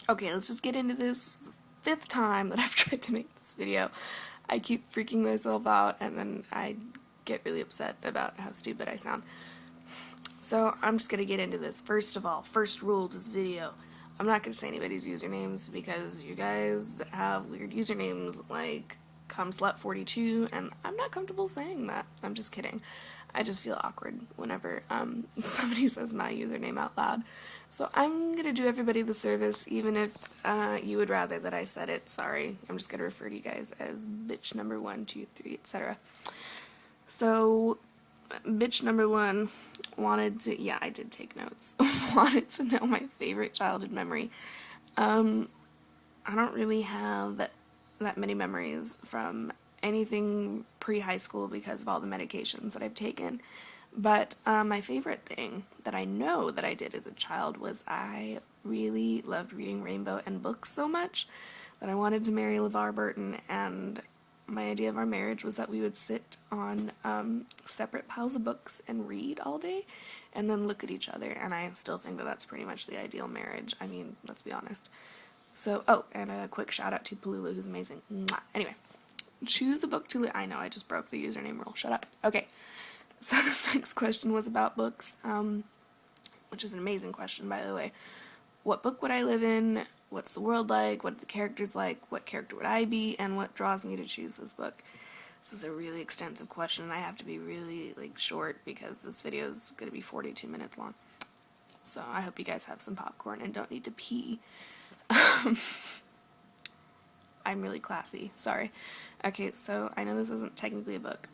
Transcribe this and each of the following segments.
Okay, let's just get into this. Fifth time that I've tried to make this video. I keep freaking myself out and then I get really upset about how stupid I sound. So I'm just gonna get into this. First of all, first rule of this video, I'm not gonna say anybody's usernames because you guys have weird usernames like cumslut42 and I'm not comfortable saying that. I'm just kidding. I just feel awkward whenever somebody says my username out loud. So I'm gonna do everybody the service, even if you would rather that I said it. Sorry, I'm just gonna refer to you guys as bitch number 1, 2, 3, etc. So, bitch number 1 wanted to, yeah, I did take notes, wanted to know my favorite childhood memory. I don't really have that many memories from anything pre-high school because of all the medications that I've taken. But my favorite thing that I know that I did as a child was I really loved reading Rainbow and books so much that I wanted to marry LeVar Burton, and my idea of our marriage was that we would sit on separate piles of books and read all day and then look at each other, and I still think that that's pretty much the ideal marriage. I mean, let's be honest. So, oh, and a quick shout out to Palula, who's amazing. Mwah. Anyway, choose a book to I know, I just broke the username rule. Shut up. Okay, so this next question was about books, which is an amazing question, by the way. What book would I live in? What's the world like? What are the characters like? What character would I be? And what draws me to choose this book? This is a really extensive question, and I have to be really short because this video is going to be 42 minutes long. So I hope you guys have some popcorn and don't need to pee. I'm really classy, sorry. Okay, so I know this isn't technically a book,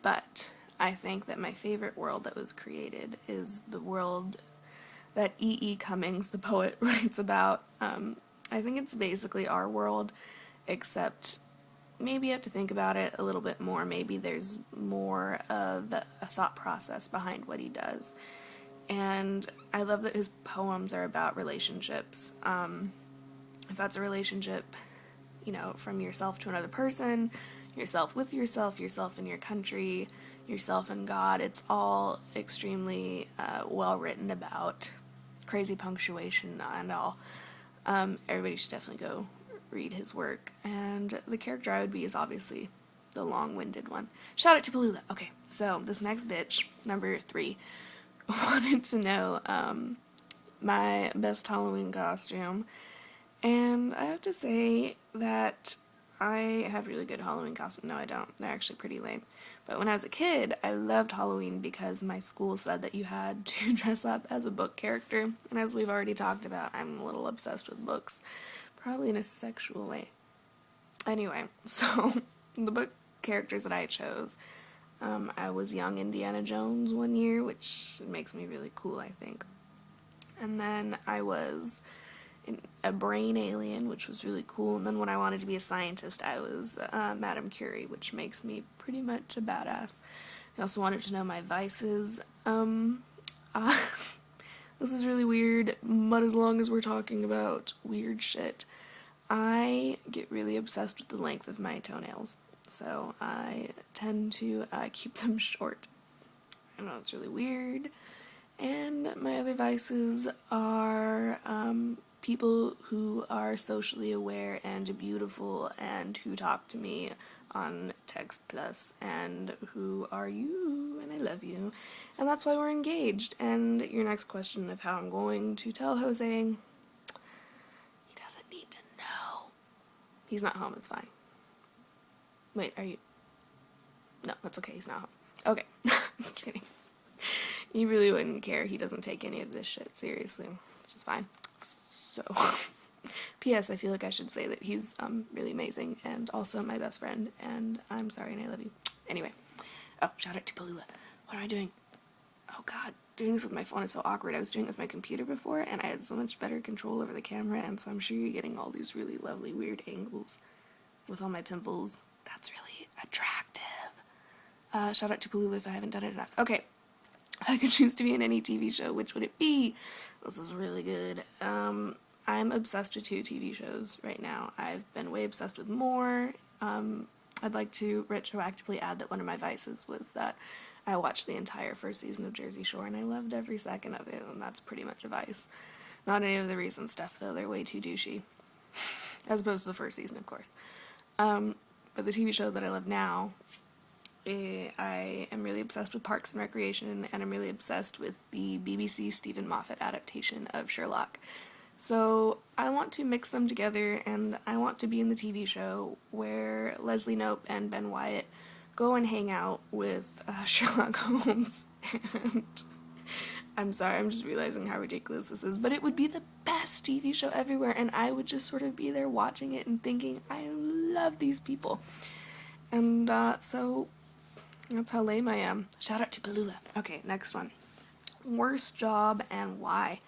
but I think that my favorite world that was created is the world that E.E. Cummings, the poet, writes about. I think it's basically our world, except maybe you have to think about it a little bit more. Maybe there's more of a thought process behind what he does. And I love that his poems are about relationships. If that's a relationship, you know, from yourself to another person, yourself with yourself, yourself in your country, yourself and God, it's all extremely well written about. Crazy punctuation and all. Everybody should definitely go read his work. And the character I would be is obviously the long-winded one. Shout out to Palula. Okay, so this next bitch, number 3, wanted to know my best Halloween costume. And I have to say that I have really good Halloween costumes. No, I don't. They're actually pretty lame. But when I was a kid, I loved Halloween because my school said that you had to dress up as a book character. And as we've already talked about, I'm a little obsessed with books. Probably in a sexual way. Anyway, so the book characters that I chose, I was young Indiana Jones one year, which makes me really cool, I think. And then I was a brain alien, which was really cool. And then when I wanted to be a scientist, I was Madame Curie, which makes me pretty much a badass. I also wanted to know my vices. This is really weird, but as long as we're talking about weird shit, I get really obsessed with the length of my toenails. So I tend to keep them short. I know it's really weird. And my other vices are people who are socially aware and beautiful and who talk to me on Text Plus and who are you and I love you. And that's why we're engaged. And your next question of how I'm going to tell Jose, he doesn't need to know. He's not home, it's fine. Wait, are you? No, that's okay, he's not home. Okay, I'm kidding. You really wouldn't care. He doesn't take any of this shit seriously, which is fine. So, P.S. I feel like I should say that he's really amazing and also my best friend, and I'm sorry and I love you. Anyway. Oh, shout out to Palula. What am I doing? Oh god, doing this with my phone is so awkward. I was doing it with my computer before, and I had so much better control over the camera, and so I'm sure you're getting all these really lovely, weird angles with all my pimples. That's really attractive. Shout out to Palula if I haven't done it enough. Okay. If I could choose to be in any TV show, which would it be? This is really good. I'm obsessed with 2 TV shows right now. I've been way obsessed with more. I'd like to retroactively add that one of my vices was that I watched the entire first season of Jersey Shore and I loved every second of it, and that's pretty much a vice. Not any of the recent stuff, though. They're way too douchey. As opposed to the first season, of course. But the TV show that I love now, I am really obsessed with Parks and Recreation, and I'm really obsessed with the BBC Stephen Moffat adaptation of Sherlock. So I want to mix them together, and I want to be in the TV show where Leslie Knope and Ben Wyatt go and hang out with Sherlock Holmes. And I'm sorry, I'm just realizing how ridiculous this is, but it would be the best TV show everywhere, and I would just sort of be there watching it and thinking, I love these people. And so that's how lame I am. Shout out to Palula. Okay, next one. Worst job and why?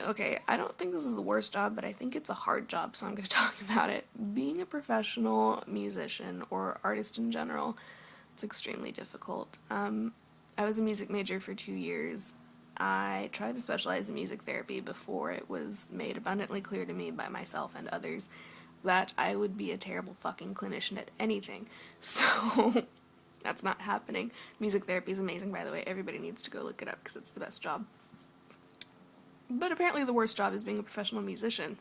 Okay, I don't think this is the worst job, but I think it's a hard job, so I'm going to talk about it. Being a professional musician or artist in general, it's extremely difficult. I was a music major for 2 years. I tried to specialize in music therapy before it was made abundantly clear to me by myself and others that I would be a terrible fucking clinician at anything. So that's not happening. Music therapy is amazing, by the way. Everybody needs to go look it up because it's the best job. But apparently the worst job is being a professional musician.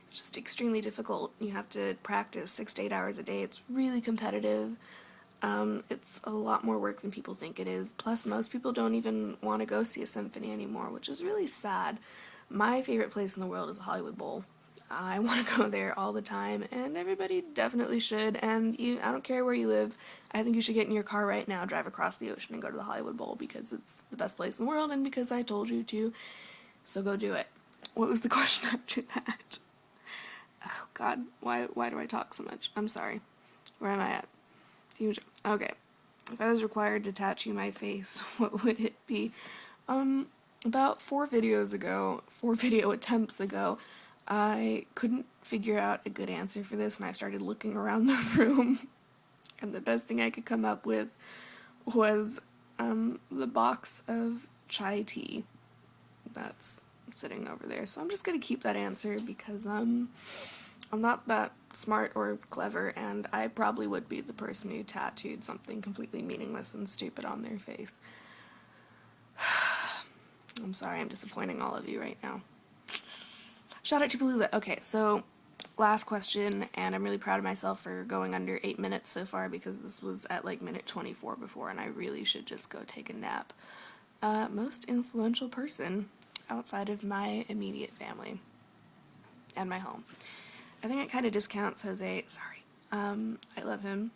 It's just extremely difficult. You have to practice 6 to 8 hours a day. It's really competitive. It's a lot more work than people think it is. Plus, most people don't even want to go see a symphony anymore, which is really sad. My favorite place in the world is Hollywood Bowl. I want to go there all the time, and everybody definitely should. And I don't care where you live. I think you should get in your car right now, drive across the ocean, and go to the Hollywood Bowl because it's the best place in the world, and because I told you to. So go do it. What was the question after that? Oh God, why do I talk so much? I'm sorry. Where am I at? Okay. If I was required to tattoo my face, what would it be? About 4 video attempts ago, I couldn't figure out a good answer for this, and I started looking around the room, and the best thing I could come up with was the box of chai tea that's sitting over there. So I'm just gonna keep that answer because I'm not that smart or clever, and I probably would be the person who tattooed something completely meaningless and stupid on their face. I'm sorry, I'm disappointing all of you right now. Shout out to Palula. Okay, so last question, and I'm really proud of myself for going under 8 minutes so far because this was at like minute 24 before, and I really should just go take a nap. Most influential person outside of my immediate family and my home. I think it kind of discounts Jose. Sorry. I love him.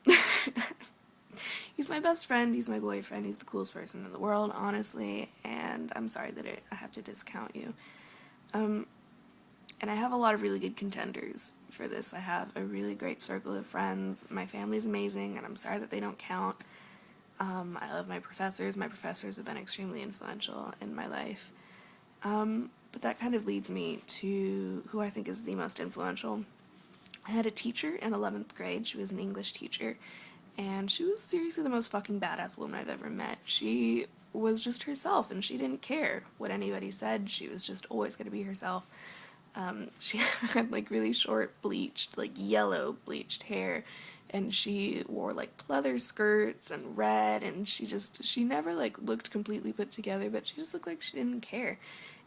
He's my best friend, he's my boyfriend, he's the coolest person in the world, honestly, and I'm sorry that I have to discount you. And I have a lot of really good contenders for this. I have a really great circle of friends, my family's amazing, and I'm sorry that they don't count. I love my professors have been extremely influential in my life. But that kind of leads me to who I think is the most influential. I had a teacher in 11th grade. She was an English teacher, and she was seriously the most fucking badass woman I've ever met. She was just herself, and she didn't care what anybody said. She was just always going to be herself. She had like really short bleached, like yellow bleached hair, and she wore like pleather skirts and red, and she never like looked completely put together, but she just looked like she didn't care.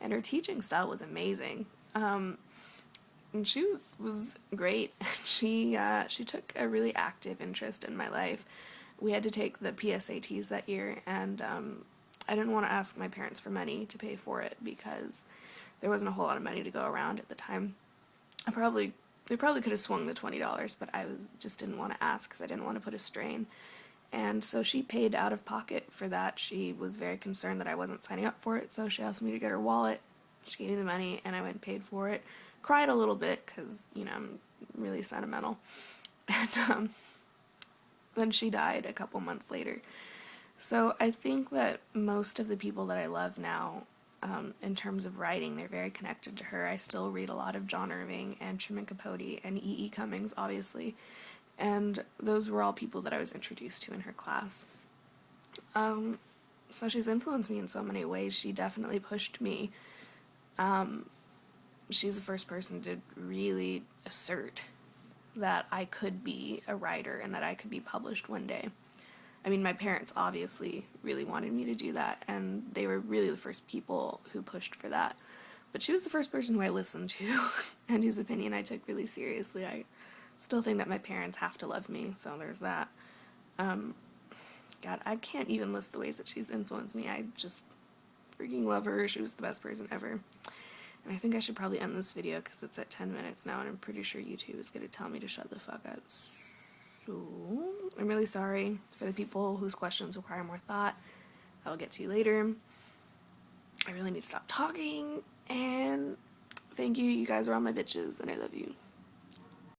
And her teaching style was amazing. And she was great. She took a really active interest in my life. We had to take the PSATs that year, and I didn't want to ask my parents for money to pay for it because there wasn't a whole lot of money to go around at the time. They probably could have swung the $20, but I just didn't want to ask because I didn't want to put a strain. And so she paid out of pocket for that. She was very concerned that I wasn't signing up for it, so she asked me to get her wallet. She gave me the money, and I went and paid for it. Cried a little bit because, I'm really sentimental. And then she died a couple months later. So I think that most of the people that I love now, in terms of writing, they're very connected to her. I still read a lot of John Irving and Truman Capote and E.E. Cummings, obviously. And those were all people that I was introduced to in her class. So she's influenced me in so many ways. She definitely pushed me. She's the first person to really assert that I could be a writer and that I could be published one day. I mean, my parents obviously really wanted me to do that, and they were really the first people who pushed for that, But she was the first person who I listened to and whose opinion I took really seriously. I still think that my parents have to love me, so there's that. God, I can't even list the ways that she's influenced me. I just freaking love her. She was the best person ever. And I think I should probably end this video because it's at 10 minutes now and I'm pretty sure YouTube is going to tell me to shut the fuck up. So, I'm really sorry for the people whose questions require more thought. I will get to you later. I really need to stop talking, and thank you. You guys are all my bitches, and I love you.